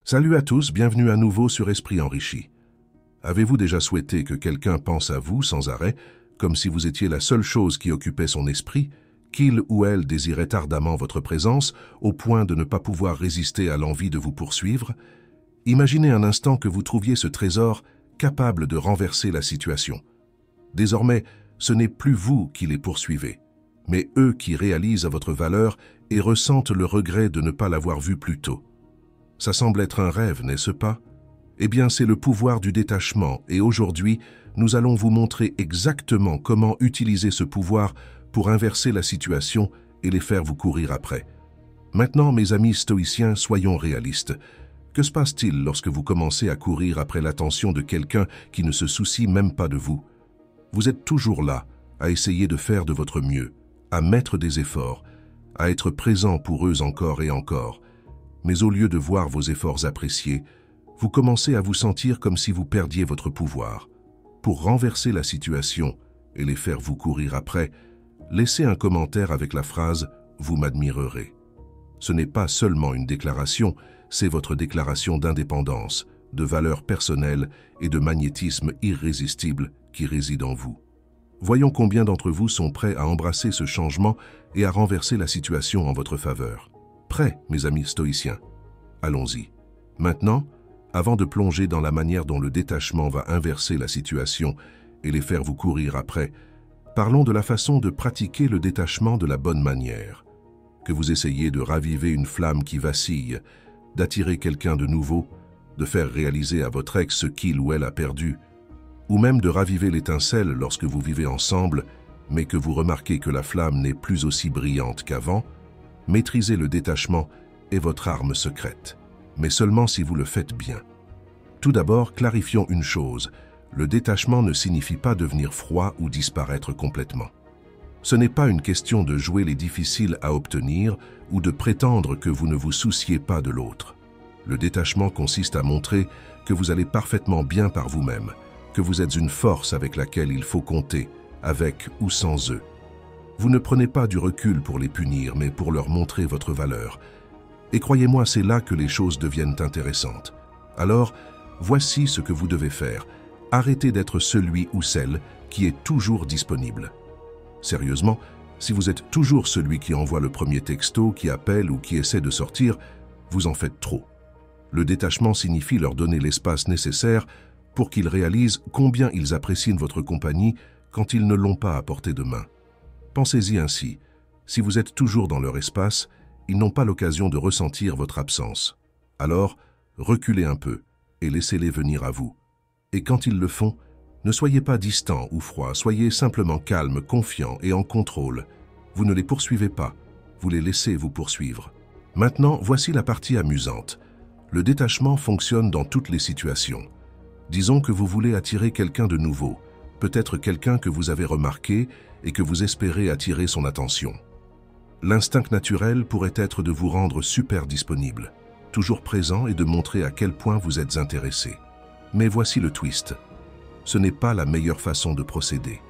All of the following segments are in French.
Salut à tous, bienvenue à nouveau sur Esprit Enrichi. Avez-vous déjà souhaité que quelqu'un pense à vous sans arrêt, comme si vous étiez la seule chose qui occupait son esprit, qu'il ou elle désirait ardemment votre présence, au point de ne pas pouvoir résister à l'envie de vous poursuivre? Imaginez un instant que vous trouviez ce trésor capable de renverser la situation. Désormais, ce n'est plus vous qui les poursuivez, mais eux qui réalisent votre valeur et ressentent le regret de ne pas l'avoir vu plus tôt. Ça semble être un rêve, n'est-ce pas? Eh bien, c'est le pouvoir du détachement et aujourd'hui, nous allons vous montrer exactement comment utiliser ce pouvoir pour inverser la situation et les faire vous courir après. Maintenant, mes amis stoïciens, soyons réalistes. Que se passe-t-il lorsque vous commencez à courir après l'attention de quelqu'un qui ne se soucie même pas de vous? Vous êtes toujours là, à essayer de faire de votre mieux, à mettre des efforts, à être présent pour eux encore et encore. Mais au lieu de voir vos efforts appréciés, vous commencez à vous sentir comme si vous perdiez votre pouvoir. Pour renverser la situation et les faire vous courir après, laissez un commentaire avec la phrase « Vous m'admirerez ». Ce n'est pas seulement une déclaration, c'est votre déclaration d'indépendance, de valeur personnelle et de magnétisme irrésistible qui réside en vous. Voyons combien d'entre vous sont prêts à embrasser ce changement et à renverser la situation en votre faveur. Prêts, mes amis stoïciens? Allons-y. Maintenant, avant de plonger dans la manière dont le détachement va inverser la situation et les faire vous courir après, parlons de la façon de pratiquer le détachement de la bonne manière. Que vous essayez de raviver une flamme qui vacille, d'attirer quelqu'un de nouveau, de faire réaliser à votre ex ce qu'il ou elle a perdu, ou même de raviver l'étincelle lorsque vous vivez ensemble, mais que vous remarquez que la flamme n'est plus aussi brillante qu'avant, maîtriser le détachement est votre arme secrète, mais seulement si vous le faites bien. Tout d'abord, clarifions une chose, le détachement ne signifie pas devenir froid ou disparaître complètement. Ce n'est pas une question de jouer les difficiles à obtenir ou de prétendre que vous ne vous souciez pas de l'autre. Le détachement consiste à montrer que vous allez parfaitement bien par vous-même, que vous êtes une force avec laquelle il faut compter, avec ou sans eux. Vous ne prenez pas du recul pour les punir, mais pour leur montrer votre valeur. Et croyez-moi, c'est là que les choses deviennent intéressantes. Alors, voici ce que vous devez faire. Arrêtez d'être celui ou celle qui est toujours disponible. Sérieusement, si vous êtes toujours celui qui envoie le premier texto, qui appelle ou qui essaie de sortir, vous en faites trop. Le détachement signifie leur donner l'espace nécessaire pour qu'ils réalisent combien ils apprécient votre compagnie quand ils ne l'ont pas à portée de main. Pensez-y ainsi, si vous êtes toujours dans leur espace, ils n'ont pas l'occasion de ressentir votre absence. Alors, reculez un peu et laissez-les venir à vous. Et quand ils le font, ne soyez pas distant ou froid, soyez simplement calme, confiant et en contrôle. Vous ne les poursuivez pas, vous les laissez vous poursuivre. Maintenant, voici la partie amusante. Le détachement fonctionne dans toutes les situations. Disons que vous voulez attirer quelqu'un de nouveau, peut-être quelqu'un que vous avez remarqué et que vous espérez attirer son attention. L'instinct naturel pourrait être de vous rendre super disponible, toujours présent et de montrer à quel point vous êtes intéressé. Mais voici le twist. Ce n'est pas la meilleure façon de procéder.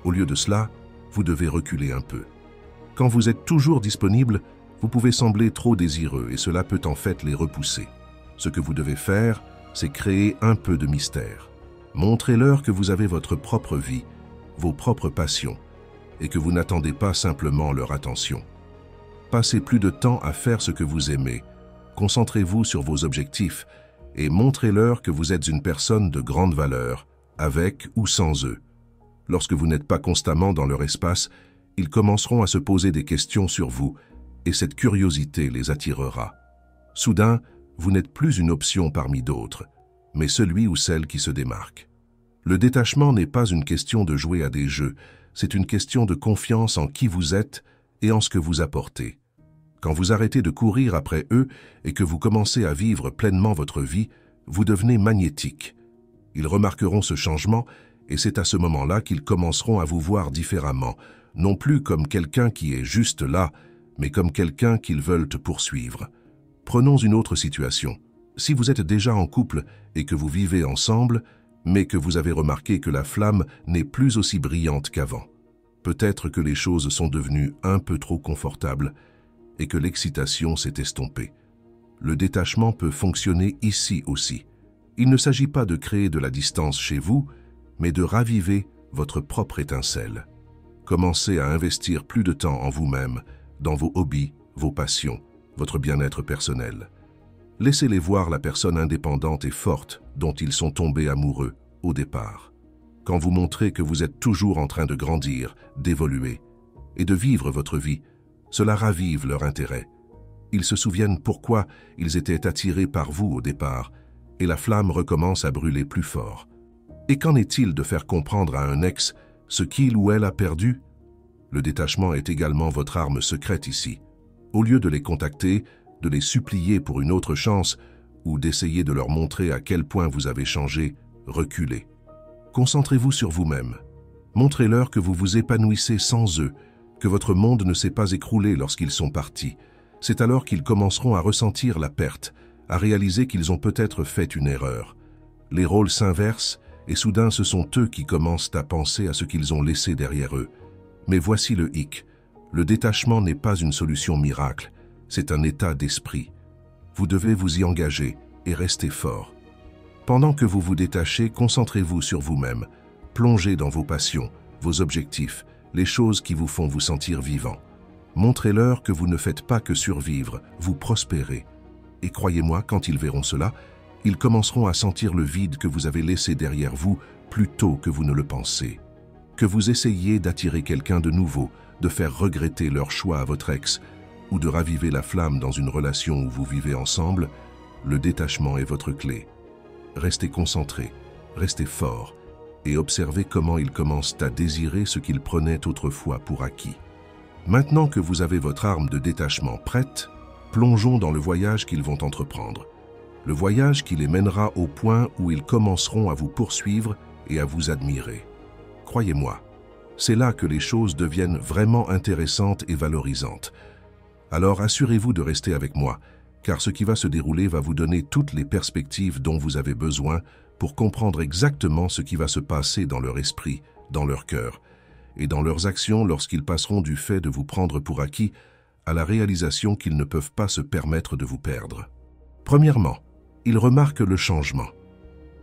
Au lieu de cela, vous devez reculer un peu. Quand vous êtes toujours disponible, vous pouvez sembler trop désireux et cela peut en fait les repousser. Ce que vous devez faire, c'est créer un peu de mystère. Montrez-leur que vous avez votre propre vie, vos propres passions, et que vous n'attendez pas simplement leur attention. Passez plus de temps à faire ce que vous aimez. Concentrez-vous sur vos objectifs et montrez-leur que vous êtes une personne de grande valeur, avec ou sans eux. Lorsque vous n'êtes pas constamment dans leur espace, ils commenceront à se poser des questions sur vous et cette curiosité les attirera. Soudain, vous n'êtes plus une option parmi d'autres, mais celui ou celle qui se démarque. Le détachement n'est pas une question de jouer à des jeux, c'est une question de confiance en qui vous êtes et en ce que vous apportez. Quand vous arrêtez de courir après eux et que vous commencez à vivre pleinement votre vie, vous devenez magnétique. Ils remarqueront ce changement et c'est à ce moment-là qu'ils commenceront à vous voir différemment, non plus comme quelqu'un qui est juste là, mais comme quelqu'un qu'ils veulent poursuivre. Prenons une autre situation. Si vous êtes déjà en couple et que vous vivez ensemble, mais que vous avez remarqué que la flamme n'est plus aussi brillante qu'avant, peut-être que les choses sont devenues un peu trop confortables et que l'excitation s'est estompée. le détachement peut fonctionner ici aussi. Il ne s'agit pas de créer de la distance chez vous, mais de raviver votre propre étincelle. Commencez à investir plus de temps en vous-même, dans vos hobbies, vos passions, votre bien-être personnel. Laissez-les voir la personne indépendante et forte dont ils sont tombés amoureux au départ. Quand vous montrez que vous êtes toujours en train de grandir, d'évoluer et de vivre votre vie, cela ravive leur intérêt. Ils se souviennent pourquoi ils étaient attirés par vous au départ, et la flamme recommence à brûler plus fort. Et qu'en est-il de faire comprendre à un ex ce qu'il ou elle a perdu? Le détachement est également votre arme secrète ici. Au lieu de les contacter, de les supplier pour une autre chance ou d'essayer de leur montrer à quel point vous avez changé, reculez. Concentrez-vous sur vous-même. Montrez-leur que vous vous épanouissez sans eux, que votre monde ne s'est pas écroulé lorsqu'ils sont partis. C'est alors qu'ils commenceront à ressentir la perte, à réaliser qu'ils ont peut-être fait une erreur. Les rôles s'inversent et soudain ce sont eux qui commencent à penser à ce qu'ils ont laissé derrière eux. Mais voici le hic. Le détachement n'est pas une solution miracle, c'est un état d'esprit. Vous devez vous y engager et rester fort. Pendant que vous vous détachez, concentrez-vous sur vous-même. Plongez dans vos passions, vos objectifs, les choses qui vous font vous sentir vivant. Montrez-leur que vous ne faites pas que survivre, vous prospérez. Et croyez-moi, quand ils verront cela, ils commenceront à sentir le vide que vous avez laissé derrière vous plus tôt que vous ne le pensez. Que vous essayiez d'attirer quelqu'un de nouveau, de faire regretter leur choix à votre ex, ou de raviver la flamme dans une relation où vous vivez ensemble, le détachement est votre clé. Restez concentré, restez fort, et observez comment ils commencent à désirer ce qu'ils prenaient autrefois pour acquis. Maintenant que vous avez votre arme de détachement prête, plongeons dans le voyage qu'ils vont entreprendre. Le voyage qui les mènera au point où ils commenceront à vous poursuivre et à vous admirer. Croyez-moi, c'est là que les choses deviennent vraiment intéressantes et valorisantes. Alors assurez-vous de rester avec moi, car ce qui va se dérouler va vous donner toutes les perspectives dont vous avez besoin pour comprendre exactement ce qui va se passer dans leur esprit, dans leur cœur, et dans leurs actions lorsqu'ils passeront du fait de vous prendre pour acquis à la réalisation qu'ils ne peuvent pas se permettre de vous perdre. Premièrement, ils remarquent le changement.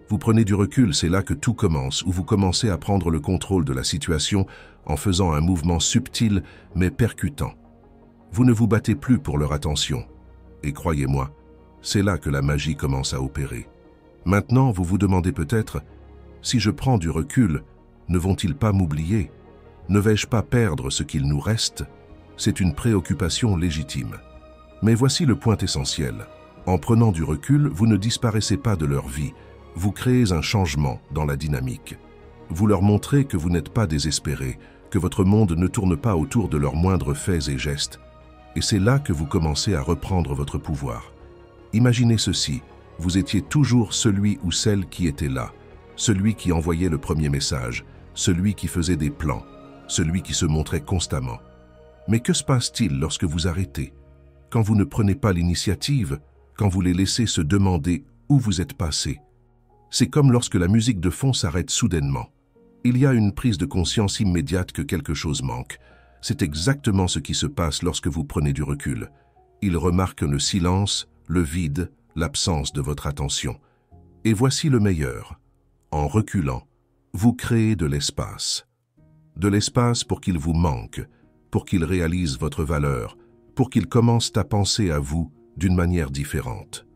Vous prenez du recul, c'est là que tout commence, où vous commencez à prendre le contrôle de la situation en faisant un mouvement subtil mais percutant. Vous ne vous battez plus pour leur attention. Et croyez-moi, c'est là que la magie commence à opérer. Maintenant, vous vous demandez peut-être, si je prends du recul, ne vont-ils pas m'oublier? Ne vais-je pas perdre ce qu'il nous reste? C'est une préoccupation légitime. Mais voici le point essentiel. En prenant du recul, vous ne disparaissez pas de leur vie. Vous créez un changement dans la dynamique. Vous leur montrez que vous n'êtes pas désespéré, que votre monde ne tourne pas autour de leurs moindres faits et gestes. Et c'est là que vous commencez à reprendre votre pouvoir. Imaginez ceci, vous étiez toujours celui ou celle qui était là, celui qui envoyait le premier message, celui qui faisait des plans, celui qui se montrait constamment. Mais que se passe-t-il lorsque vous arrêtez? Quand vous ne prenez pas l'initiative, quand vous les laissez se demander où vous êtes passé? C'est comme lorsque la musique de fond s'arrête soudainement. Il y a une prise de conscience immédiate que quelque chose manque. C'est exactement ce qui se passe lorsque vous prenez du recul. Ils remarquent le silence, le vide, l'absence de votre attention. Et voici le meilleur. En reculant, vous créez de l'espace. De l'espace pour qu'ils vous manquent, pour qu'ils réalisent votre valeur, pour qu'ils commencent à penser à vous d'une manière différente.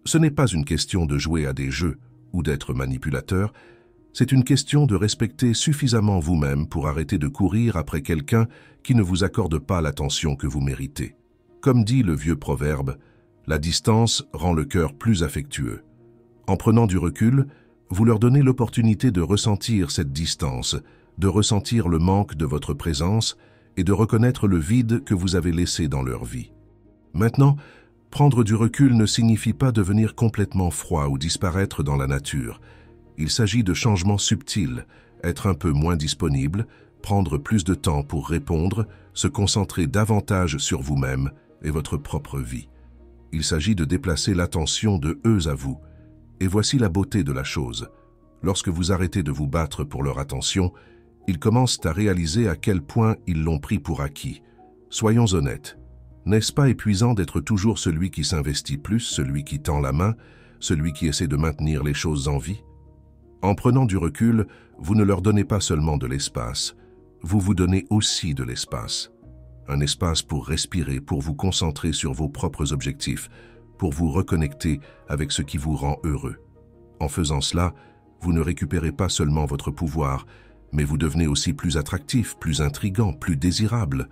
Ce n'est pas une question de jouer à des jeux ou d'être manipulateur, c'est une question de respecter suffisamment vous-même pour arrêter de courir après quelqu'un qui ne vous accorde pas l'attention que vous méritez. Comme dit le vieux proverbe, la distance rend le cœur plus affectueux. En prenant du recul, vous leur donnez l'opportunité de ressentir cette distance, de ressentir le manque de votre présence et de reconnaître le vide que vous avez laissé dans leur vie. Maintenant, prendre du recul ne signifie pas devenir complètement froid ou disparaître dans la nature. Il s'agit de changements subtils, être un peu moins disponible, prendre plus de temps pour répondre, se concentrer davantage sur vous-même et votre propre vie. Il s'agit de déplacer l'attention de eux à vous. Et voici la beauté de la chose. Lorsque vous arrêtez de vous battre pour leur attention, ils commencent à réaliser à quel point ils l'ont pris pour acquis. Soyons honnêtes, N'est-ce pas épuisant d'être toujours celui qui s'investit plus, celui qui tend la main, celui qui essaie de maintenir les choses en vie? En prenant du recul, vous ne leur donnez pas seulement de l'espace, vous vous donnez aussi de l'espace. Un espace pour respirer, pour vous concentrer sur vos propres objectifs, pour vous reconnecter avec ce qui vous rend heureux. En faisant cela, vous ne récupérez pas seulement votre pouvoir, mais vous devenez aussi plus attractif, plus intrigant, plus désirable.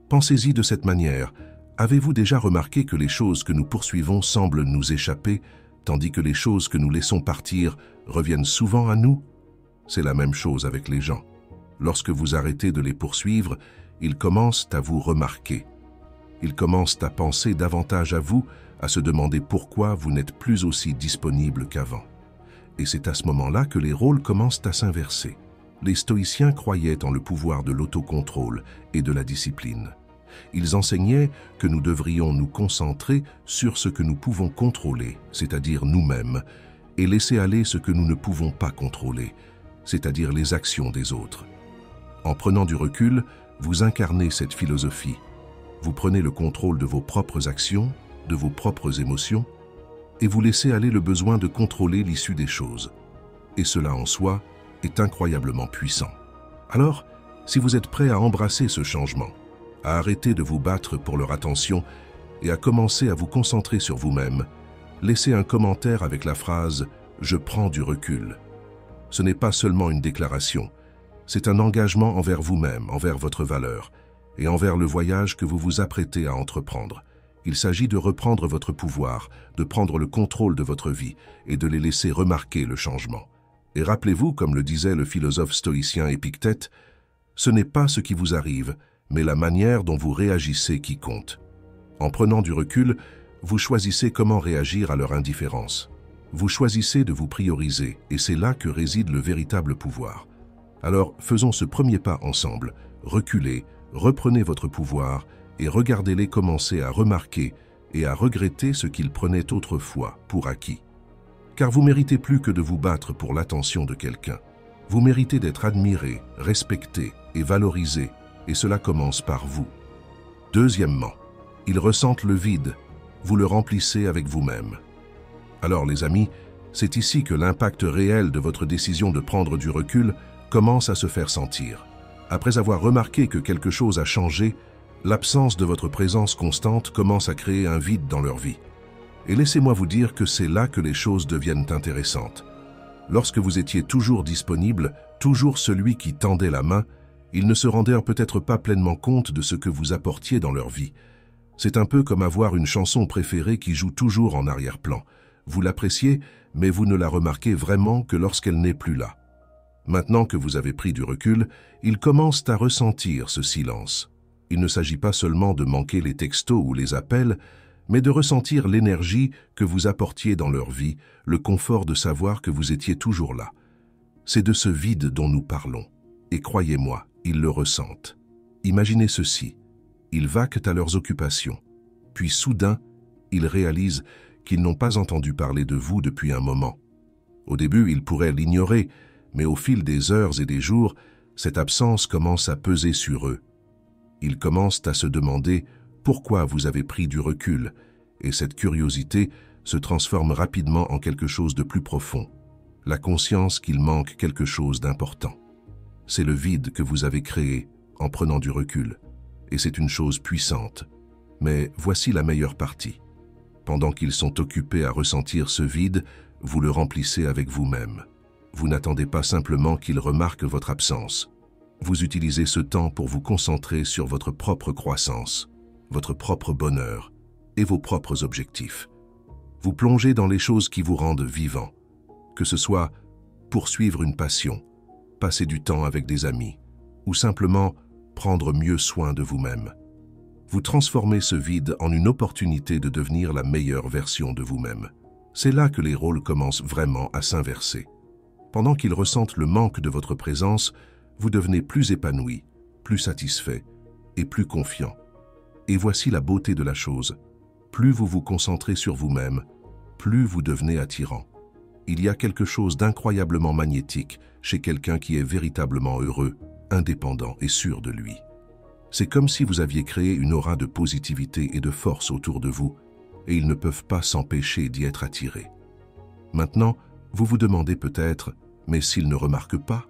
Pensez-y de cette manière. Avez-vous déjà remarqué que les choses que nous poursuivons semblent nous échapper, tandis que les choses que nous laissons partir reviennent souvent à nous? C'est la même chose avec les gens. Lorsque vous arrêtez de les poursuivre, ils commencent à vous remarquer. Ils commencent à penser davantage à vous, à se demander pourquoi vous n'êtes plus aussi disponible qu'avant. Et c'est à ce moment-là que les rôles commencent à s'inverser. Les stoïciens croyaient en le pouvoir de l'autocontrôle et de la discipline. Ils enseignaient que nous devrions nous concentrer sur ce que nous pouvons contrôler, c'est-à-dire nous-mêmes, et laisser aller ce que nous ne pouvons pas contrôler, c'est-à-dire les actions des autres. En prenant du recul, vous incarnez cette philosophie. Vous prenez le contrôle de vos propres actions, de vos propres émotions, et vous laissez aller le besoin de contrôler l'issue des choses. Et cela en soi est incroyablement puissant. Alors, si vous êtes prêt à embrasser ce changement, à arrêter de vous battre pour leur attention et à commencer à vous concentrer sur vous-même, laissez un commentaire avec la phrase « Je prends du recul ». Ce n'est pas seulement une déclaration, c'est un engagement envers vous-même, envers votre valeur et envers le voyage que vous vous apprêtez à entreprendre. Il s'agit de reprendre votre pouvoir, de prendre le contrôle de votre vie et de les laisser remarquer le changement. Et rappelez-vous, comme le disait le philosophe stoïcien Épictète, ce n'est pas ce qui vous arrive, mais la manière dont vous réagissez qui compte. En prenant du recul, vous choisissez comment réagir à leur indifférence. Vous choisissez de vous prioriser, et c'est là que réside le véritable pouvoir. Alors, faisons ce premier pas ensemble. Reculez, reprenez votre pouvoir, et regardez-les commencer à remarquer et à regretter ce qu'ils prenaient autrefois pour acquis. Car vous méritez plus que de vous battre pour l'attention de quelqu'un. Vous méritez d'être admiré, respecté et valorisé, et cela commence par vous. Deuxièmement, ils ressentent le vide, vous le remplissez avec vous-même. Alors les amis, c'est ici que l'impact réel de votre décision de prendre du recul commence à se faire sentir. Après avoir remarqué que quelque chose a changé, l'absence de votre présence constante commence à créer un vide dans leur vie. Et laissez-moi vous dire que c'est là que les choses deviennent intéressantes. Lorsque vous étiez toujours disponible, toujours celui qui tendait la main, ils ne se rendaient peut-être pas pleinement compte de ce que vous apportiez dans leur vie. C'est un peu comme avoir une chanson préférée qui joue toujours en arrière-plan. Vous l'appréciez, mais vous ne la remarquez vraiment que lorsqu'elle n'est plus là. Maintenant que vous avez pris du recul, ils commencent à ressentir ce silence. Il ne s'agit pas seulement de manquer les textos ou les appels, mais de ressentir l'énergie que vous apportiez dans leur vie, le confort de savoir que vous étiez toujours là. C'est de ce vide dont nous parlons. Et croyez-moi, ils le ressentent. Imaginez ceci. Ils vaquent à leurs occupations. Puis soudain, ils réalisent qu'ils n'ont pas entendu parler de vous depuis un moment. Au début, ils pourraient l'ignorer, mais au fil des heures et des jours, cette absence commence à peser sur eux. Ils commencent à se demander pourquoi vous avez pris du recul, et cette curiosité se transforme rapidement en quelque chose de plus profond, la conscience qu'il manque quelque chose d'important. C'est le vide que vous avez créé en prenant du recul, et c'est une chose puissante. Mais voici la meilleure partie. Pendant qu'ils sont occupés à ressentir ce vide, vous le remplissez avec vous-même. Vous n'attendez pas simplement qu'ils remarquent votre absence. Vous utilisez ce temps pour vous concentrer sur votre propre croissance, votre propre bonheur et vos propres objectifs. Vous plongez dans les choses qui vous rendent vivant, que ce soit poursuivre une passion, passer du temps avec des amis, ou simplement prendre mieux soin de vous-même. Vous transformez ce vide en une opportunité de devenir la meilleure version de vous-même. C'est là que les rôles commencent vraiment à s'inverser. Pendant qu'ils ressentent le manque de votre présence, vous devenez plus épanoui, plus satisfait et plus confiant. Et voici la beauté de la chose. Plus vous vous concentrez sur vous-même, plus vous devenez attirant. Il y a quelque chose d'incroyablement magnétique chez quelqu'un qui est véritablement heureux, indépendant et sûr de lui. C'est comme si vous aviez créé une aura de positivité et de force autour de vous, et ils ne peuvent pas s'empêcher d'y être attirés. Maintenant, vous vous demandez peut-être, mais s'ils ne remarquent pas,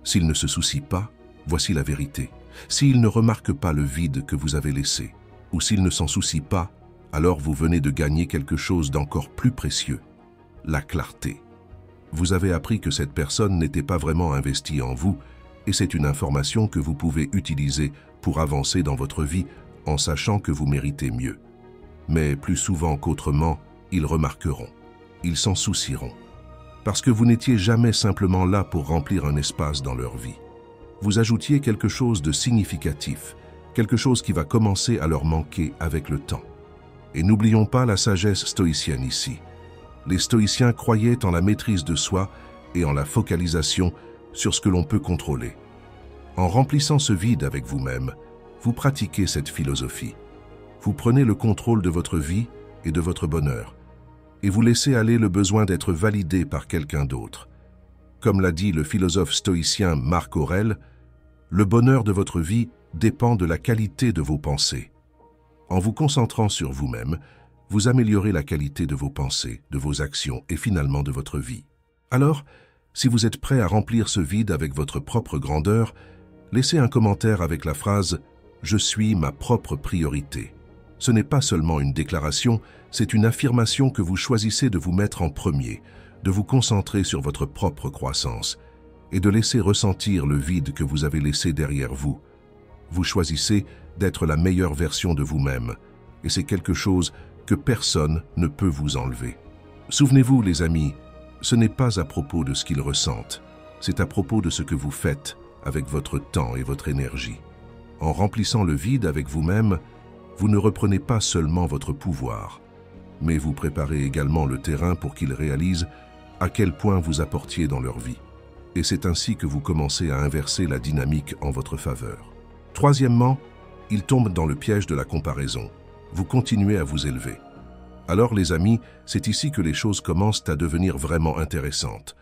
s'ils ne se soucient pas, voici la vérité. S'ils ne remarquent pas le vide que vous avez laissé, ou s'ils ne s'en soucient pas, alors vous venez de gagner quelque chose d'encore plus précieux, la clarté. Vous avez appris que cette personne n'était pas vraiment investie en vous, et c'est une information que vous pouvez utiliser pour avancer dans votre vie en sachant que vous méritez mieux. Mais plus souvent qu'autrement, ils remarqueront, ils s'en soucieront, parce que vous n'étiez jamais simplement là pour remplir un espace dans leur vie. Vous ajoutiez quelque chose de significatif, quelque chose qui va commencer à leur manquer avec le temps. Et n'oublions pas la sagesse stoïcienne ici. Les stoïciens croyaient en la maîtrise de soi et en la focalisation sur ce que l'on peut contrôler. En remplissant ce vide avec vous-même, vous pratiquez cette philosophie. Vous prenez le contrôle de votre vie et de votre bonheur, et vous laissez aller le besoin d'être validé par quelqu'un d'autre. Comme l'a dit le philosophe stoïcien Marc Aurèle, le bonheur de votre vie dépend de la qualité de vos pensées. En vous concentrant sur vous-même, vous améliorez la qualité de vos pensées, de vos actions et finalement de votre vie. Alors, si vous êtes prêt à remplir ce vide avec votre propre grandeur, laissez un commentaire avec la phrase « Je suis ma propre priorité ». Ce n'est pas seulement une déclaration, c'est une affirmation que vous choisissez de vous mettre en premier, de vous concentrer sur votre propre croissance et de laisser ressentir le vide que vous avez laissé derrière vous. Vous choisissez d'être la meilleure version de vous-même, et c'est quelque chose que personne ne peut vous enlever. Souvenez-vous, les amis, ce n'est pas à propos de ce qu'ils ressentent, c'est à propos de ce que vous faites avec votre temps et votre énergie. En remplissant le vide avec vous-même, vous ne reprenez pas seulement votre pouvoir, mais vous préparez également le terrain pour qu'ils réalisent à quel point vous apportiez dans leur vie. Et c'est ainsi que vous commencez à inverser la dynamique en votre faveur. Troisièmement, ils tombent dans le piège de la comparaison. Vous continuez à vous élever. Alors les amis, c'est ici que les choses commencent à devenir vraiment intéressantes.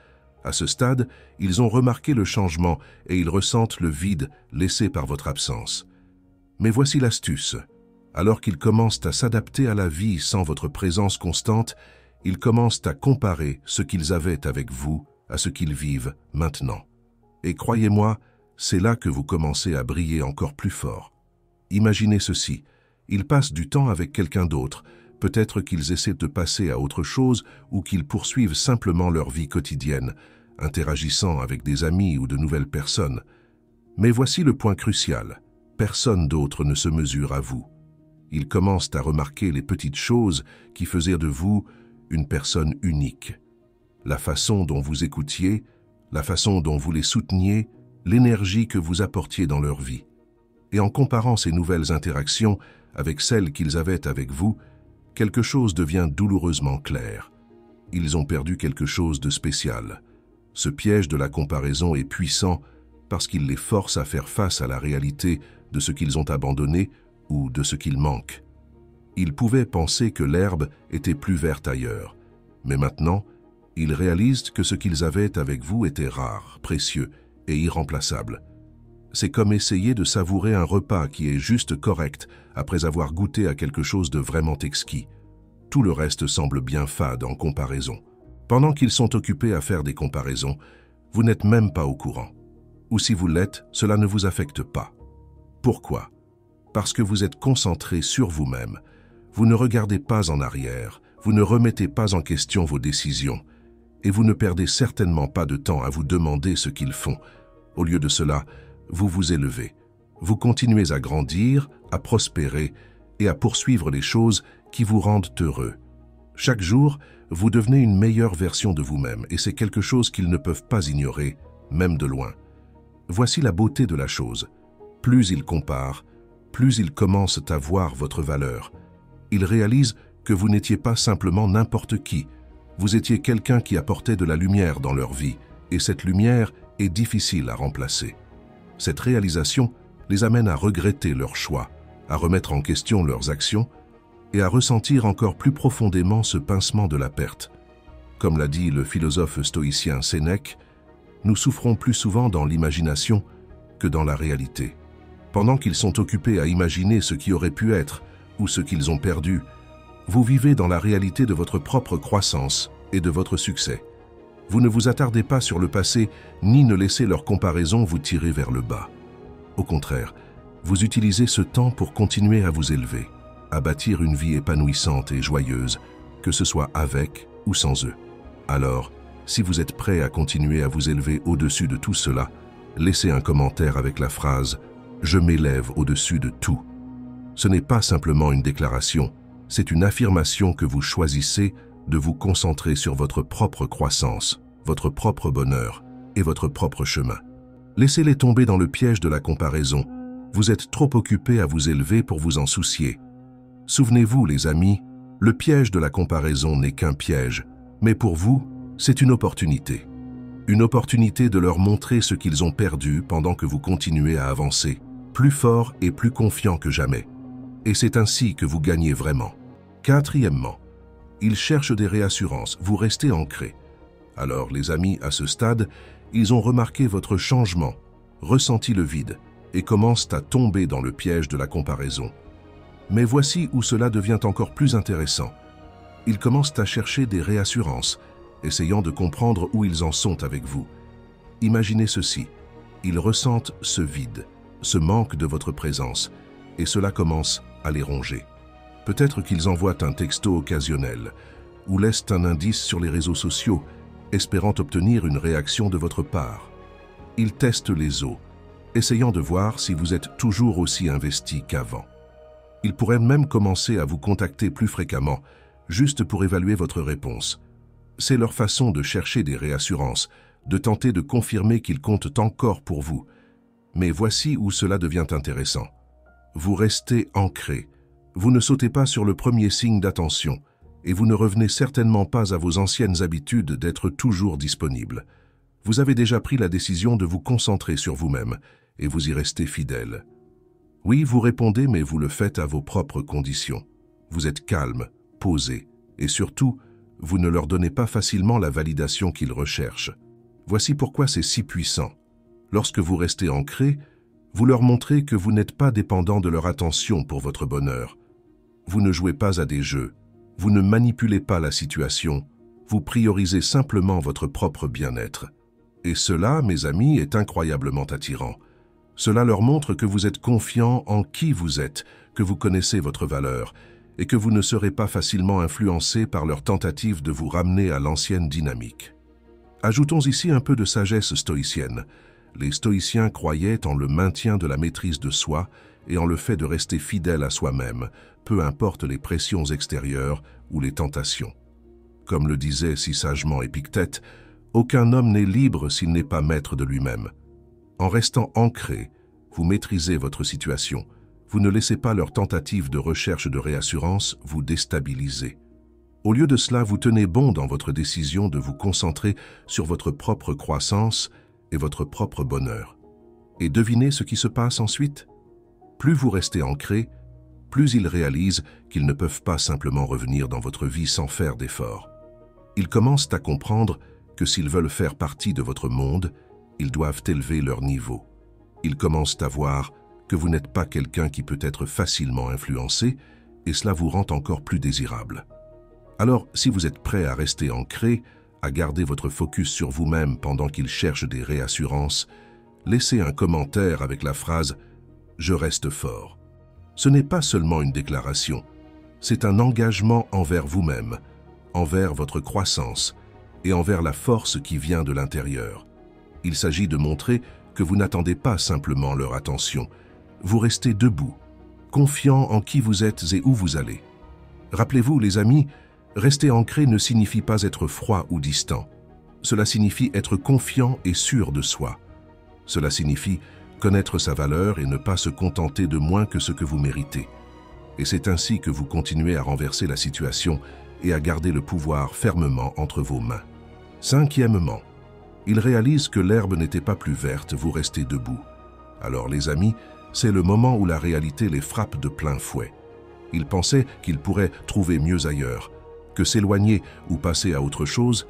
À ce stade, ils ont remarqué le changement et ils ressentent le vide laissé par votre absence. Mais voici l'astuce. Alors qu'ils commencent à s'adapter à la vie sans votre présence constante, ils commencent à comparer ce qu'ils avaient avec vous à ce qu'ils vivent maintenant. Et croyez-moi, c'est là que vous commencez à briller encore plus fort. Imaginez ceci, ils passent du temps avec quelqu'un d'autre, peut-être qu'ils essaient de passer à autre chose ou qu'ils poursuivent simplement leur vie quotidienne, interagissant avec des amis ou de nouvelles personnes. Mais voici le point crucial, personne d'autre ne se mesure à vous. Ils commencent à remarquer les petites choses qui faisaient de vous une personne unique. La façon dont vous écoutiez, la façon dont vous les souteniez, l'énergie que vous apportiez dans leur vie. Et en comparant ces nouvelles interactions avec celles qu'ils avaient avec vous, quelque chose devient douloureusement clair. Ils ont perdu quelque chose de spécial. Ce piège de la comparaison est puissant parce qu'il les force à faire face à la réalité de ce qu'ils ont abandonné ou de ce qu'il manque. Ils pouvaient penser que l'herbe était plus verte ailleurs, mais maintenant, ils réalisent que ce qu'ils avaient avec vous était rare, précieux et irremplaçable. C'est comme essayer de savourer un repas qui est juste correct après avoir goûté à quelque chose de vraiment exquis. Tout le reste semble bien fade en comparaison. Pendant qu'ils sont occupés à faire des comparaisons, vous n'êtes même pas au courant. Ou si vous l'êtes, cela ne vous affecte pas. Pourquoi? Parce que vous êtes concentré sur vous-même. Vous ne regardez pas en arrière, vous ne remettez pas en question vos décisions, et vous ne perdez certainement pas de temps à vous demander ce qu'ils font. Au lieu de cela, vous vous élevez. Vous continuez à grandir, à prospérer et à poursuivre les choses qui vous rendent heureux. Chaque jour, vous devenez une meilleure version de vous-même et c'est quelque chose qu'ils ne peuvent pas ignorer, même de loin. Voici la beauté de la chose. Plus ils comparent, plus ils commencent à voir votre valeur. Ils réalisent que vous n'étiez pas simplement n'importe qui. Vous étiez quelqu'un qui apportait de la lumière dans leur vie et cette lumière est difficile à remplacer. Cette réalisation les amène à regretter leurs choix, à remettre en question leurs actions et à ressentir encore plus profondément ce pincement de la perte. Comme l'a dit le philosophe stoïcien Sénèque, nous souffrons plus souvent dans l'imagination que dans la réalité. Pendant qu'ils sont occupés à imaginer ce qui aurait pu être ou ce qu'ils ont perdu, vous vivez dans la réalité de votre propre croissance et de votre succès. Vous ne vous attardez pas sur le passé, ni ne laissez leur comparaison vous tirer vers le bas. Au contraire, vous utilisez ce temps pour continuer à vous élever, à bâtir une vie épanouissante et joyeuse, que ce soit avec ou sans eux. Alors, si vous êtes prêt à continuer à vous élever au-dessus de tout cela, laissez un commentaire avec la phrase « Je m'élève au-dessus de tout ». Ce n'est pas simplement une déclaration, c'est une affirmation que vous choisissez de vous concentrer sur votre propre croissance, votre propre bonheur et votre propre chemin. Laissez-les tomber dans le piège de la comparaison. Vous êtes trop occupés à vous élever pour vous en soucier. Souvenez-vous, les amis, le piège de la comparaison n'est qu'un piège, mais pour vous, c'est une opportunité. Une opportunité de leur montrer ce qu'ils ont perdu pendant que vous continuez à avancer, plus fort et plus confiant que jamais. Et c'est ainsi que vous gagnez vraiment. Quatrièmement, ils cherchent des réassurances, vous restez ancrés. Alors, les amis, à ce stade, ils ont remarqué votre changement, ressenti le vide, et commencent à tomber dans le piège de la comparaison. Mais voici où cela devient encore plus intéressant. Ils commencent à chercher des réassurances, essayant de comprendre où ils en sont avec vous. Imaginez ceci, ils ressentent ce vide, ce manque de votre présence, et cela commence à les ronger. Peut-être qu'ils envoient un texto occasionnel, ou laissent un indice sur les réseaux sociaux, espérant obtenir une réaction de votre part. Ils testent les eaux, essayant de voir si vous êtes toujours aussi investi qu'avant. Ils pourraient même commencer à vous contacter plus fréquemment, juste pour évaluer votre réponse. C'est leur façon de chercher des réassurances, de tenter de confirmer qu'ils comptent encore pour vous. Mais voici où cela devient intéressant. Vous restez ancré. Vous ne sautez pas sur le premier signe d'attention, et vous ne revenez certainement pas à vos anciennes habitudes d'être toujours disponible. Vous avez déjà pris la décision de vous concentrer sur vous-même, et vous y restez fidèle. Oui, vous répondez, mais vous le faites à vos propres conditions. Vous êtes calme, posé, et surtout, vous ne leur donnez pas facilement la validation qu'ils recherchent. Voici pourquoi c'est si puissant. Lorsque vous restez ancré, vous leur montrez que vous n'êtes pas dépendant de leur attention pour votre bonheur. Vous ne jouez pas à des jeux, vous ne manipulez pas la situation, vous priorisez simplement votre propre bien-être. Et cela, mes amis, est incroyablement attirant. Cela leur montre que vous êtes confiant en qui vous êtes, que vous connaissez votre valeur, et que vous ne serez pas facilement influencé par leur tentative de vous ramener à l'ancienne dynamique. Ajoutons ici un peu de sagesse stoïcienne. Les stoïciens croyaient en le maintien de la maîtrise de soi et en le fait de rester fidèle à soi-même, peu importe les pressions extérieures ou les tentations. Comme le disait si sagement Épictète, aucun homme n'est libre s'il n'est pas maître de lui-même. En restant ancré, vous maîtrisez votre situation. Vous ne laissez pas leur tentative de recherche de réassurance vous déstabiliser. Au lieu de cela, vous tenez bon dans votre décision de vous concentrer sur votre propre croissance et votre propre bonheur. Et devinez ce qui se passe ensuite? Plus vous restez ancré, plus ils réalisent qu'ils ne peuvent pas simplement revenir dans votre vie sans faire d'efforts. Ils commencent à comprendre que s'ils veulent faire partie de votre monde, ils doivent élever leur niveau. Ils commencent à voir que vous n'êtes pas quelqu'un qui peut être facilement influencé, et cela vous rend encore plus désirable. Alors, si vous êtes prêt à rester ancré, à garder votre focus sur vous-même pendant qu'ils cherchent des réassurances, laissez un commentaire avec la phrase « Je reste fort ». Ce n'est pas seulement une déclaration, c'est un engagement envers vous-même, envers votre croissance et envers la force qui vient de l'intérieur. Il s'agit de montrer que vous n'attendez pas simplement leur attention, vous restez debout, confiant en qui vous êtes et où vous allez. Rappelez-vous, les amis, rester ancré ne signifie pas être froid ou distant. Cela signifie être confiant et sûr de soi. Cela signifie connaître sa valeur et ne pas se contenter de moins que ce que vous méritez. Et c'est ainsi que vous continuez à renverser la situation et à garder le pouvoir fermement entre vos mains. Cinquièmement, ils réalisent que l'herbe n'était pas plus verte, vous restez debout. Alors les amis, c'est le moment où la réalité les frappe de plein fouet. Ils pensaient qu'ils pourraient trouver mieux ailleurs, que s'éloigner ou passer à autre chose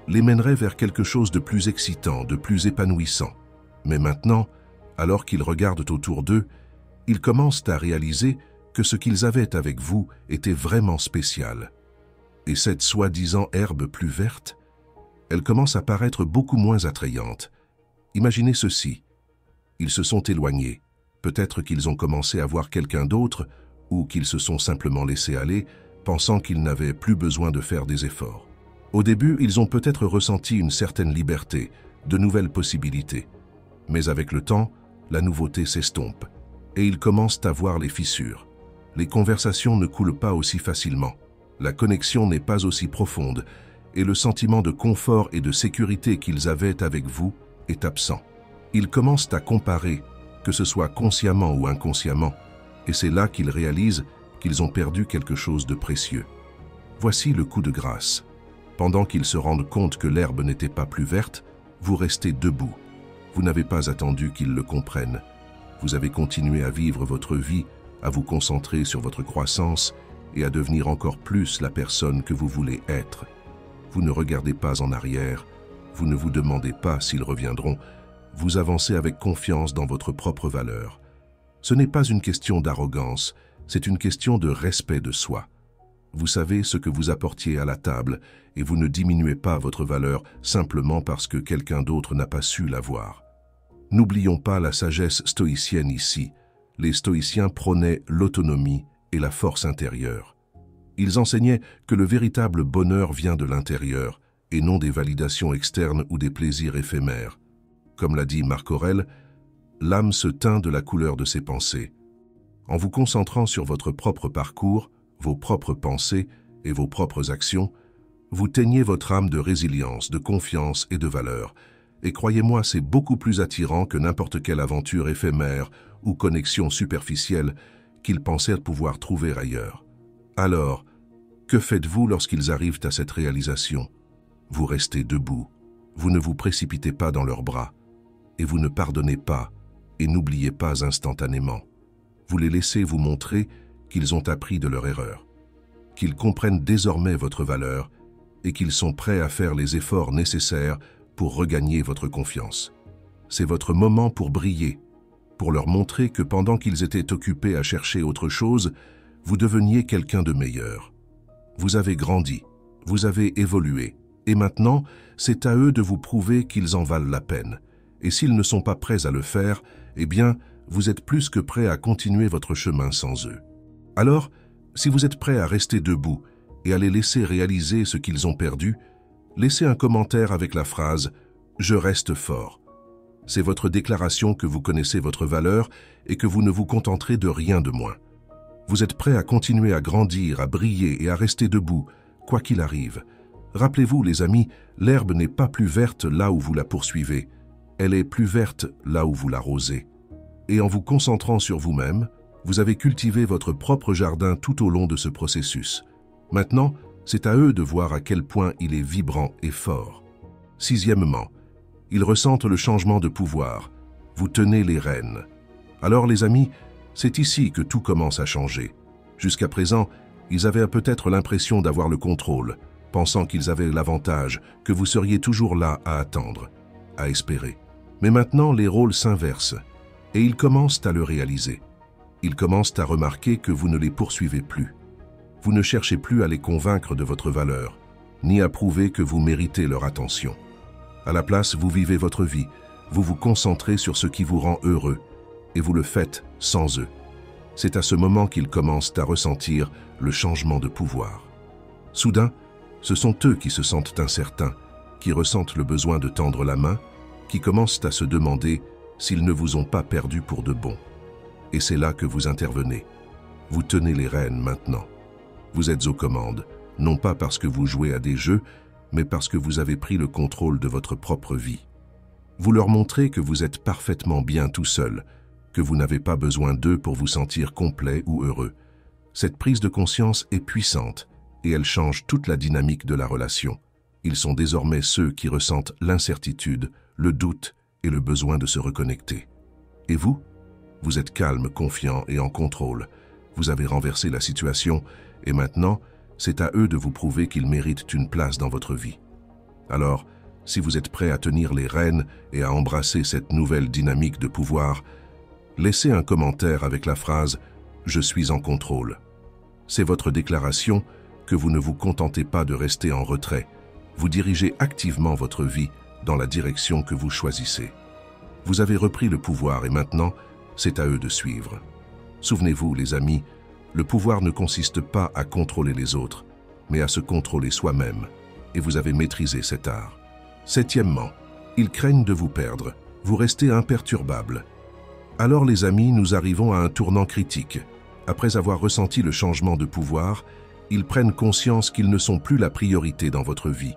les mènerait vers quelque chose de plus excitant, de plus épanouissant. Mais maintenant, alors qu'ils regardent autour d'eux, Ils commencent à réaliser que ce qu'ils avaient avec vous était vraiment spécial. Et cette soi-disant herbe plus verte, elle commence à paraître beaucoup moins attrayante. Imaginez ceci. Ils se sont éloignés. Peut-être qu'ils ont commencé à voir quelqu'un d'autre ou qu'ils se sont simplement laissés aller, pensant qu'ils n'avaient plus besoin de faire des efforts. Au début, ils ont peut-être ressenti une certaine liberté, de nouvelles possibilités. Mais avec le temps, la nouveauté s'estompe et ils commencent à voir les fissures. Les conversations ne coulent pas aussi facilement. La connexion n'est pas aussi profonde et le sentiment de confort et de sécurité qu'ils avaient avec vous est absent. Ils commencent à comparer, que ce soit consciemment ou inconsciemment, et c'est là qu'ils réalisent qu'ils ont perdu quelque chose de précieux. Voici le coup de grâce. Pendant qu'ils se rendent compte que l'herbe n'était pas plus verte, vous restez debout. Vous n'avez pas attendu qu'ils le comprennent. Vous avez continué à vivre votre vie, à vous concentrer sur votre croissance et à devenir encore plus la personne que vous voulez être. Vous ne regardez pas en arrière, vous ne vous demandez pas s'ils reviendront, vous avancez avec confiance dans votre propre valeur. Ce n'est pas une question d'arrogance, c'est une question de respect de soi. Vous savez ce que vous apportiez à la table et vous ne diminuez pas votre valeur simplement parce que quelqu'un d'autre n'a pas su la voir. N'oublions pas la sagesse stoïcienne ici. Les stoïciens prônaient l'autonomie et la force intérieure. Ils enseignaient que le véritable bonheur vient de l'intérieur et non des validations externes ou des plaisirs éphémères. Comme l'a dit Marc Aurèle, l'âme se teint de la couleur de ses pensées. En vous concentrant sur votre propre parcours, vos propres pensées et vos propres actions, vous teignez votre âme de résilience, de confiance et de valeur. Et croyez-moi, c'est beaucoup plus attirant que n'importe quelle aventure éphémère ou connexion superficielle qu'ils pensaient pouvoir trouver ailleurs. Alors, que faites-vous lorsqu'ils arrivent à cette réalisation? Vous restez debout, vous ne vous précipitez pas dans leurs bras, et vous ne pardonnez pas et n'oubliez pas instantanément. Vous les laissez vous montrer qu'ils ont appris de leur erreur, qu'ils comprennent désormais votre valeur et qu'ils sont prêts à faire les efforts nécessaires pour regagner votre confiance. C'est votre moment pour briller, pour leur montrer que pendant qu'ils étaient occupés à chercher autre chose, vous deveniez quelqu'un de meilleur. Vous avez grandi, vous avez évolué, et maintenant, c'est à eux de vous prouver qu'ils en valent la peine. Et s'ils ne sont pas prêts à le faire, eh bien, vous êtes plus que prêts à continuer votre chemin sans eux. Alors, si vous êtes prêts à rester debout et à les laisser réaliser ce qu'ils ont perdu, laissez un commentaire avec la phrase « Je reste fort ». C'est votre déclaration que vous connaissez votre valeur et que vous ne vous contenterez de rien de moins. Vous êtes prêts à continuer à grandir, à briller et à rester debout, quoi qu'il arrive. Rappelez-vous, les amis, l'herbe n'est pas plus verte là où vous la poursuivez. Elle est plus verte là où vous l'arrosez. Et en vous concentrant sur vous-même, vous avez cultivé votre propre jardin tout au long de ce processus. Maintenant, c'est à eux de voir à quel point il est vibrant et fort. Sixièmement, ils ressentent le changement de pouvoir. Vous tenez les rênes. Alors les amis, c'est ici que tout commence à changer. Jusqu'à présent, ils avaient peut-être l'impression d'avoir le contrôle, pensant qu'ils avaient l'avantage, que vous seriez toujours là à attendre, à espérer. Mais maintenant, les rôles s'inversent, et ils commencent à le réaliser. Ils commencent à remarquer que vous ne les poursuivez plus. Vous ne cherchez plus à les convaincre de votre valeur, ni à prouver que vous méritez leur attention. À la place, vous vivez votre vie, vous vous concentrez sur ce qui vous rend heureux, et vous le faites sans eux. C'est à ce moment qu'ils commencent à ressentir le changement de pouvoir. Soudain, ce sont eux qui se sentent incertains, qui ressentent le besoin de tendre la main, qui commencent à se demander s'ils ne vous ont pas perdu pour de bon. Et c'est là que vous intervenez. Vous tenez les rênes maintenant. Vous êtes aux commandes, non pas parce que vous jouez à des jeux, mais parce que vous avez pris le contrôle de votre propre vie. Vous leur montrez que vous êtes parfaitement bien tout seul, que vous n'avez pas besoin d'eux pour vous sentir complet ou heureux. Cette prise de conscience est puissante et elle change toute la dynamique de la relation. Ils sont désormais ceux qui ressentent l'incertitude, le doute et le besoin de se reconnecter. Et vous? Vous êtes calme, confiant et en contrôle. Vous avez renversé la situation et maintenant, c'est à eux de vous prouver qu'ils méritent une place dans votre vie. Alors, si vous êtes prêt à tenir les rênes et à embrasser cette nouvelle dynamique de pouvoir, Laissez un commentaire avec la phrase « Je suis en contrôle ». C'est votre déclaration que vous ne vous contentez pas de rester en retrait. Vous dirigez activement votre vie dans la direction que vous choisissez. Vous avez repris le pouvoir et maintenant, c'est à eux de suivre. Souvenez-vous, les amis, le pouvoir ne consiste pas à contrôler les autres, mais à se contrôler soi-même. Et vous avez maîtrisé cet art. Septièmement, ils craignent de vous perdre. Vous restez imperturbable. Alors les amis, nous arrivons à un tournant critique. Après avoir ressenti le changement de pouvoir, ils prennent conscience qu'ils ne sont plus la priorité dans votre vie.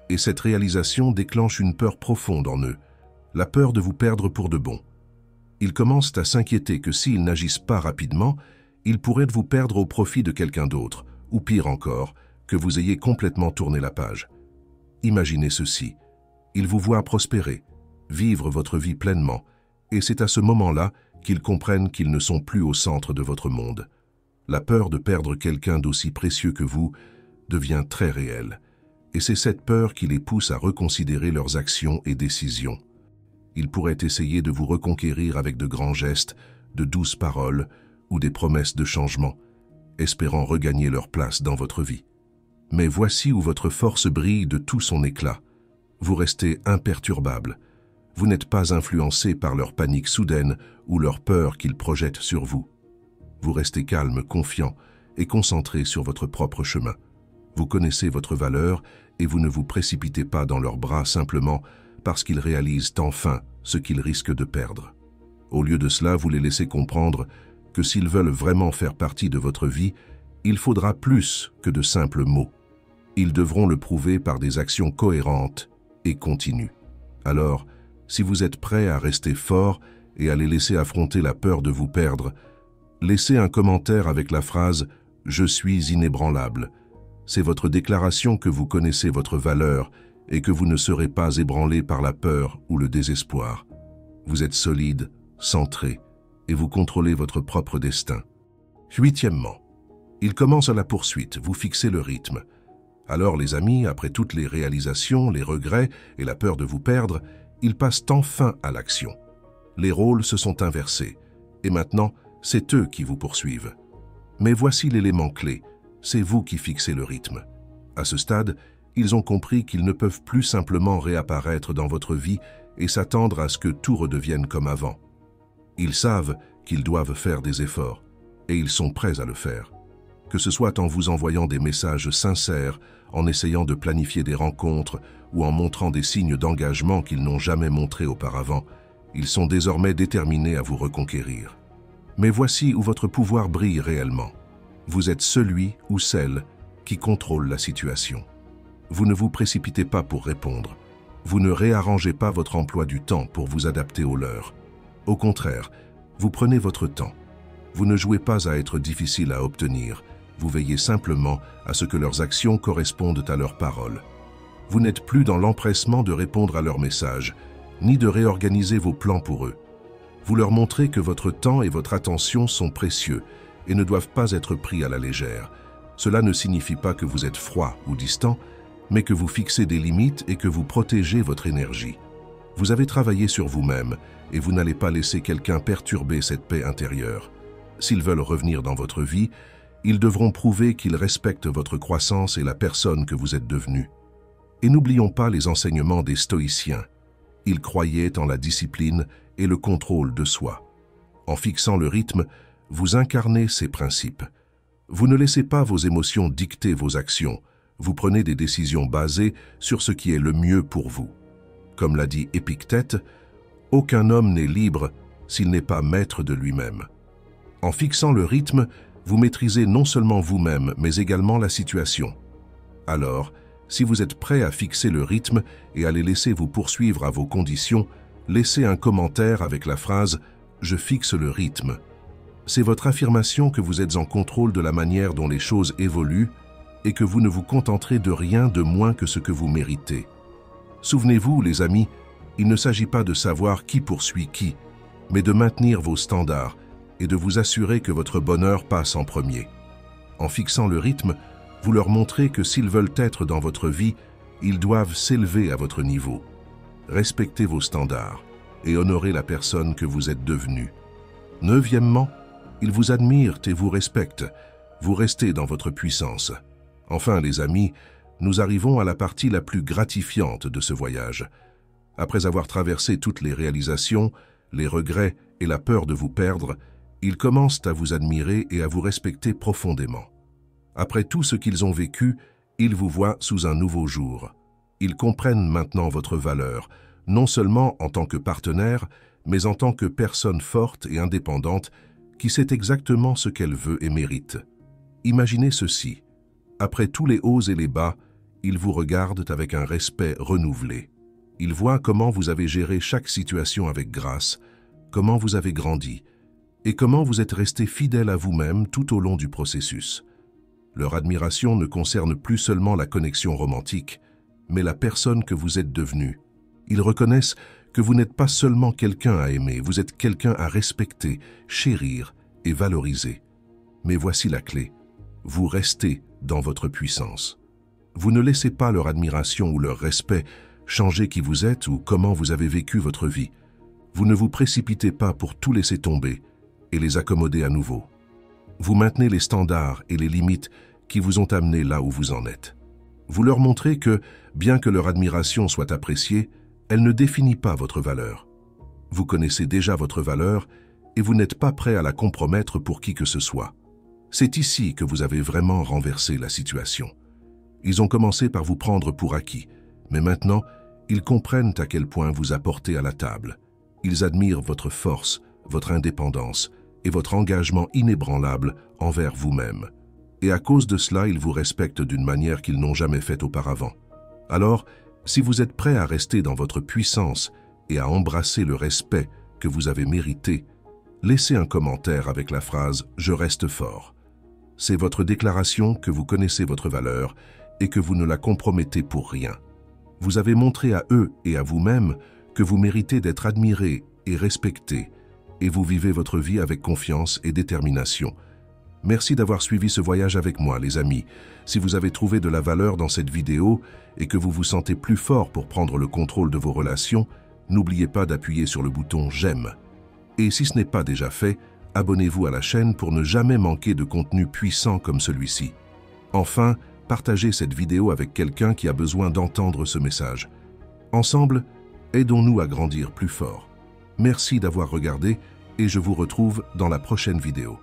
Et cette réalisation déclenche une peur profonde en eux, la peur de vous perdre pour de bon. Ils commencent à s'inquiéter que s'ils n'agissent pas rapidement, ils pourraient vous perdre au profit de quelqu'un d'autre, ou pire encore, que vous ayez complètement tourné la page. Imaginez ceci, ils vous voient prospérer, vivre votre vie pleinement, et c'est à ce moment-là qu'ils comprennent qu'ils ne sont plus au centre de votre monde. La peur de perdre quelqu'un d'aussi précieux que vous devient très réelle, et c'est cette peur qui les pousse à reconsidérer leurs actions et décisions. Ils pourraient essayer de vous reconquérir avec de grands gestes, de douces paroles ou des promesses de changement, espérant regagner leur place dans votre vie. Mais voici où votre force brille de tout son éclat. Vous restez imperturbable. Vous n'êtes pas influencé par leur panique soudaine ou leur peur qu'ils projettent sur vous. Vous restez calme, confiant et concentré sur votre propre chemin. Vous connaissez votre valeur et vous ne vous précipitez pas dans leurs bras simplement parce qu'ils réalisent enfin ce qu'ils risquent de perdre. Au lieu de cela, vous les laissez comprendre que s'ils veulent vraiment faire partie de votre vie, il faudra plus que de simples mots. Ils devront le prouver par des actions cohérentes et continues. Alors, si vous êtes prêt à rester fort et à les laisser affronter la peur de vous perdre, laissez un commentaire avec la phrase « Je suis inébranlable ». C'est votre déclaration que vous connaissez votre valeur et que vous ne serez pas ébranlé par la peur ou le désespoir. Vous êtes solide, centré, et vous contrôlez votre propre destin. Huitièmement, il commence à la poursuite, vous fixez le rythme. Alors les amis, après toutes les réalisations, les regrets et la peur de vous perdre, ils passent enfin à l'action. Les rôles se sont inversés, et maintenant, c'est eux qui vous poursuivent. Mais voici l'élément clé, c'est vous qui fixez le rythme. À ce stade, ils ont compris qu'ils ne peuvent plus simplement réapparaître dans votre vie et s'attendre à ce que tout redevienne comme avant. Ils savent qu'ils doivent faire des efforts, et ils sont prêts à le faire. Que ce soit en vous envoyant des messages sincères, en essayant de planifier des rencontres ou en montrant des signes d'engagement qu'ils n'ont jamais montrés auparavant, ils sont désormais déterminés à vous reconquérir. Mais voici où votre pouvoir brille réellement. Vous êtes celui ou celle qui contrôle la situation. Vous ne vous précipitez pas pour répondre. Vous ne réarrangez pas votre emploi du temps pour vous adapter aux leurs. Au contraire, vous prenez votre temps. Vous ne jouez pas à être difficile à obtenir. Vous veillez simplement à ce que leurs actions correspondent à leurs paroles. Vous n'êtes plus dans l'empressement de répondre à leurs messages, ni de réorganiser vos plans pour eux. Vous leur montrez que votre temps et votre attention sont précieux et ne doivent pas être pris à la légère. Cela ne signifie pas que vous êtes froid ou distant, mais que vous fixez des limites et que vous protégez votre énergie. Vous avez travaillé sur vous-même et vous n'allez pas laisser quelqu'un perturber cette paix intérieure. S'ils veulent revenir dans votre vie, ils devront prouver qu'ils respectent votre croissance et la personne que vous êtes devenue. Et n'oublions pas les enseignements des stoïciens. Ils croyaient en la discipline et le contrôle de soi. En fixant le rythme, vous incarnez ces principes. Vous ne laissez pas vos émotions dicter vos actions. Vous prenez des décisions basées sur ce qui est le mieux pour vous. Comme l'a dit Épictète, « Aucun homme n'est libre s'il n'est pas maître de lui-même. » En fixant le rythme, vous maîtrisez non seulement vous-même, mais également la situation. Alors, si vous êtes prêt à fixer le rythme et à les laisser vous poursuivre à vos conditions, laissez un commentaire avec la phrase « Je fixe le rythme ». C'est votre affirmation que vous êtes en contrôle de la manière dont les choses évoluent et que vous ne vous contenterez de rien de moins que ce que vous méritez. Souvenez-vous, les amis, il ne s'agit pas de savoir qui poursuit qui, mais de maintenir vos standards et de vous assurer que votre bonheur passe en premier. En fixant le rythme, vous leur montrez que s'ils veulent être dans votre vie, ils doivent s'élever à votre niveau. Respectez vos standards et honorez la personne que vous êtes devenue. Neuvièmement, ils vous admirent et vous respectent. Vous restez dans votre puissance. Enfin, les amis, nous arrivons à la partie la plus gratifiante de ce voyage. Après avoir traversé toutes les réalisations, les regrets et la peur de vous perdre, ils commencent à vous admirer et à vous respecter profondément. Après tout ce qu'ils ont vécu, ils vous voient sous un nouveau jour. Ils comprennent maintenant votre valeur, non seulement en tant que partenaire, mais en tant que personne forte et indépendante qui sait exactement ce qu'elle veut et mérite. Imaginez ceci. Après tous les hauts et les bas, ils vous regardent avec un respect renouvelé. Ils voient comment vous avez géré chaque situation avec grâce, comment vous avez grandi, et comment vous êtes resté fidèle à vous-même tout au long du processus. Leur admiration ne concerne plus seulement la connexion romantique, mais la personne que vous êtes devenue. Ils reconnaissent que vous n'êtes pas seulement quelqu'un à aimer, vous êtes quelqu'un à respecter, chérir et valoriser. Mais voici la clé. Vous restez dans votre puissance. Vous ne laissez pas leur admiration ou leur respect changer qui vous êtes ou comment vous avez vécu votre vie. Vous ne vous précipitez pas pour tout laisser tomber et les accommoder à nouveau. Vous maintenez les standards et les limites qui vous ont amené là où vous en êtes. Vous leur montrez que, bien que leur admiration soit appréciée, elle ne définit pas votre valeur. Vous connaissez déjà votre valeur et vous n'êtes pas prêt à la compromettre pour qui que ce soit. C'est ici que vous avez vraiment renversé la situation. Ils ont commencé par vous prendre pour acquis, mais maintenant, ils comprennent à quel point vous apportez à la table. Ils admirent votre force, votre indépendance et votre engagement inébranlable envers vous-même. Et à cause de cela, ils vous respectent d'une manière qu'ils n'ont jamais faite auparavant. Alors, si vous êtes prêt à rester dans votre puissance et à embrasser le respect que vous avez mérité, laissez un commentaire avec la phrase « Je reste fort ». C'est votre déclaration que vous connaissez votre valeur et que vous ne la compromettez pour rien. Vous avez montré à eux et à vous-même que vous méritez d'être admiré et respecté, et vous vivez votre vie avec confiance et détermination. Merci d'avoir suivi ce voyage avec moi, les amis. Si vous avez trouvé de la valeur dans cette vidéo et que vous vous sentez plus fort pour prendre le contrôle de vos relations, n'oubliez pas d'appuyer sur le bouton « J'aime ». Et si ce n'est pas déjà fait, abonnez-vous à la chaîne pour ne jamais manquer de contenu puissant comme celui-ci. Enfin, partagez cette vidéo avec quelqu'un qui a besoin d'entendre ce message. Ensemble, aidons-nous à grandir plus fort. Merci d'avoir regardé et je vous retrouve dans la prochaine vidéo.